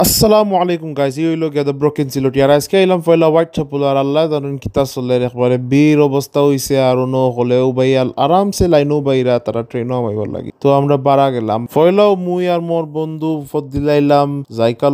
আসসালামু আলাইকুম গাইস, এই হইলো গিয়া দ্য ব্রোকেন সিলোটি। আর আজকে এলাম পয়লা হোয়াইট ছাপুল। আর আল্লাহ জানুন কিতা চলের একবারে বীর অবস্থা হইছে। আর ন হলেও ভাই আরামসে লাইনও বাইরা তারা ট্রেনও বাইবার লাগি। তো আমরা বাড়া গেলাম পয়লাও মুই আর মোর বন্ধু ফদ দিলাইলাম জাইকা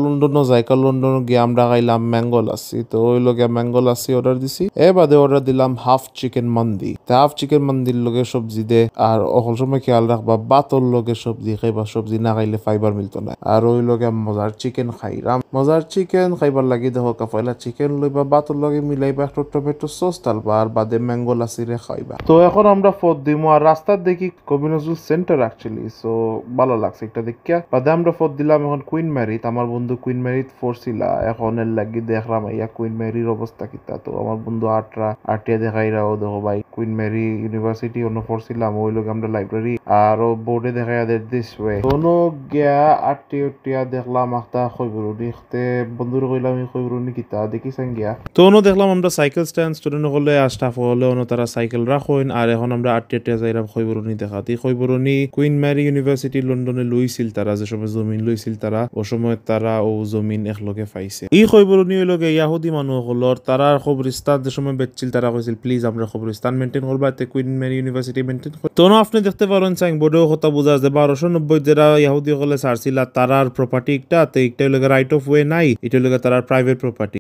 লন্ডন গিয়ে আমরা খাইলাম ম্যাঙ্গো লাসি। তো হইলো গিয়া ম্যাঙ্গো লাসি অর্ডার দিছি। এ বাদে অর্ডার দিলাম হাফ চিকেন মান্দি। তা হাফ চিকেন মান্দির লগে সবজি দে। আর অকল সময় খেয়াল রাখবা বাতর লগে সবজি খাইবা, সবজি না খাইলে ফাইবার মিলতো না। আর ওই লগে মজার চিকেন খাইরাম, মজার চিকেন খাইবার লাগি দেখো পয়লা চিকেন লইবা বাতর লগে মিলাইবা, একটু টমেটো সস ডালবা আর বাদে ম্যাঙ্গো লাসিরে খাইবা। তো এখন আমরা ফদ দিমু আর রাস্তার দেখি কবি নজরুল সেন্টার অ্যাকচুয়ালি, সো ভালো লাগছে একটা দেখিয়া। বাদে আমরা ফদ দিলাম এখন কুইন ম্যারিত। আমার বন্ধু কুইন ম্যারিত ফোরছিলা, এখন এর লাগি দেখলাম ইয়া কুইন ম্যারির অবস্থা কিতা। তো আমার বন্ধু আটটিয়া দেখাইরাও দেখো ভাই কুইন ম্যারি ইউনিভার্সিটি অন্য পড়ছিলাম, ওই লোক আমরা লাইব্রেরি আরো বোর্ডে দেখা দিস ওয়ে দোনো গিয়া আটটিয়া দেখলাম আখতা খৈবরুনি দেখতে বন্ধুর কইলাম খৈবরুনি কিতা দেখি চান গিয়া। তো অন্য দেখলাম আমরা সাইকেল স্ট্যান্ড স্টুডেন্ট হলে আর স্টাফ হলে অন্য তারা সাইকেল রাখেন। আর এখন আমরা আটটিয়া যাইলাম খৈবরুনি দেখাতে। খৈবরুনি কুইন ম্যারি ইউনিভার্সিটি লন্ডনে লইছিল তারা, যে সময় জমিন লইছিল তারা ও সময় তারা ও জমিন একলগে পাইছে। এই খৈবরুনি লগে ইয়াহুদি মানুষ হলর তারা খবরিস্তান যে সময় বেচছিল তারা কইছিল প্লিজ আমরা খবরিস্তান মেনটেন করবা, এতে কুইন ম্যারি ইউনিভার্সিটি মেনটেন কর। তো আপনি দেখতে পারেন সাইন বোর্ডেও কথা বোঝা যায় 1290 যারা ইয়াহুদি হলে ছাড়ছিল তারার প্রপার্টি একটা, তো একটা লগে রাইট অফ ওয়ে নাই, এটা লগে তারার প্রাইভেট প্রপার্টি।